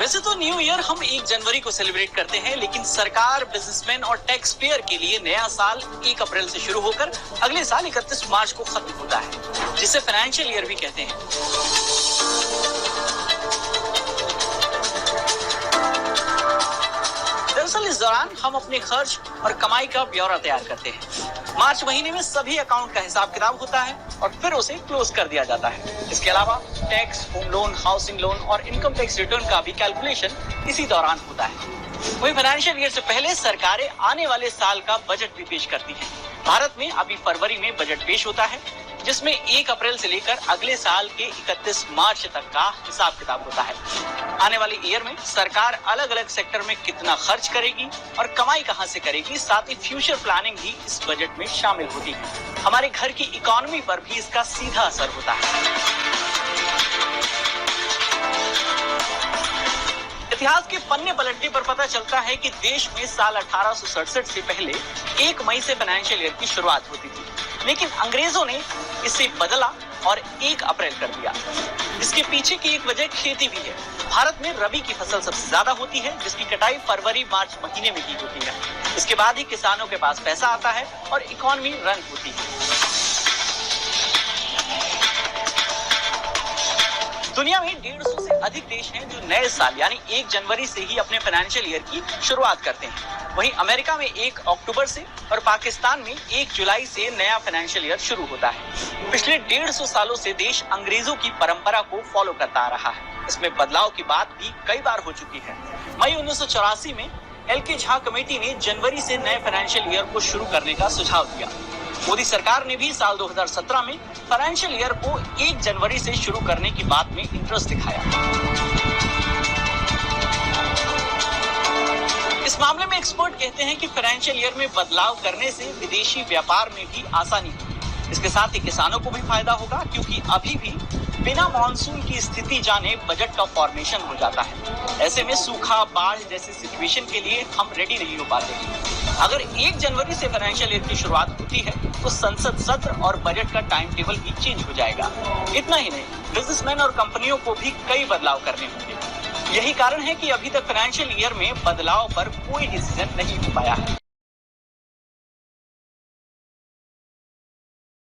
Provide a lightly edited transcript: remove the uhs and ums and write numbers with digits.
वैसे तो new year हम 1 जनवरी को सेलिब्रेट करते हैं, लेकिन सरकार, बिजनेसमैन और टैक्स पेयर के लिए नया साल 1 अप्रैल से शुरू होकर अगले साल 31 मार्च को खत्म होता है, जिसे फाइनेंशियल ईयर भी कहते हैं। दरअसल इस दौरान हम अपने खर्च और कमाई का ब्यौरा तैयार करते हैं। मार्च महीने में सभी अकाउंट का हिसाब किताब होता है और फिर उसे क्लोज कर दिया जाता है। इसके अलावा tax, home loan, housing loan और इनकम टैक्स रिटर्न का भी कैलकुलेशन इसी दौरान होता है। वही फाइनेंशियल ईयर से पहले सरकारें आने वाले साल का बजट भी पेश करती हैं। भारत में अभी फरवरी में बजट पेश होता है, जिसमें 1 अप्रैल से लेकर अगले साल के 31 मार्च तक का हिसाब किताब होता है। आने वाले ईयर में सरकार अलग अलग सेक्टर में कितना खर्च करेगी और कमाई कहां से करेगी, साथ ही फ्यूचर प्लानिंग भी इस बजट में शामिल होती है। हमारे घर की इकोनॉमी पर भी इसका सीधा असर होता है। इतिहास के पन्ने पलटने पर पता चलता है कि देश में साल 1867 से पहले 1 मई से फाइनेंशियल ईयर की शुरुआत होती थी, लेकिन अंग्रेजों ने इसे बदला और 1 अप्रैल कर दिया। इसके पीछे की एक वजह खेती भी है। भारत में रबी की फसल सबसे ज्यादा होती है, जिसकी कटाई फरवरी मार्च महीने में की होती है। इसके बाद ही किसानों के पास पैसा आता है और इकोनॉमी रन होती है। दुनिया में 150 से अधिक देश हैं जो नए साल यानी 1 जनवरी से ही अपने फाइनेंशियल ईयर की शुरुआत करते हैं। वहीं अमेरिका में 1 अक्टूबर से और पाकिस्तान में 1 जुलाई से नया फाइनेंशियल ईयर शुरू होता है। पिछले 150 सालों से देश अंग्रेजों की परंपरा को फॉलो करता आ रहा है। इसमें बदलाव की बात भी कई बार हो चुकी है। मई 1984 में एल.के. झा कमेटी ने जनवरी से नए फाइनेंशियल ईयर को शुरू करने का सुझाव दिया। मोदी सरकार ने भी साल 2017 में फाइनेंशियल ईयर को 1 जनवरी से शुरू करने की बात में इंटरेस्ट दिखाया। इस मामले में एक्सपर्ट कहते हैं कि फाइनेंशियल ईयर में बदलाव करने से विदेशी व्यापार में भी आसानी होगी। इसके साथ ही किसानों को भी फायदा होगा, क्योंकि अभी भी बिना मॉनसून की स्थिति जाने बजट का फॉर्मेशन हो जाता है। ऐसे में सूखा, बाढ़ जैसी सिचुएशन के लिए हम रेडी नहीं हो पाते। अगर 1 जनवरी से फाइनेंशियल ईयर की शुरुआत होती है तो संसद सत्र और बजट का टाइम टेबल भी चेंज हो जाएगा। इतना ही नहीं, बिजनेसमैन और कंपनियों को भी कई बदलाव करने होंगे। यही कारण है कि अभी तक फाइनेंशियल ईयर में बदलाव पर कोई डिसीजन नहीं हो पाया है।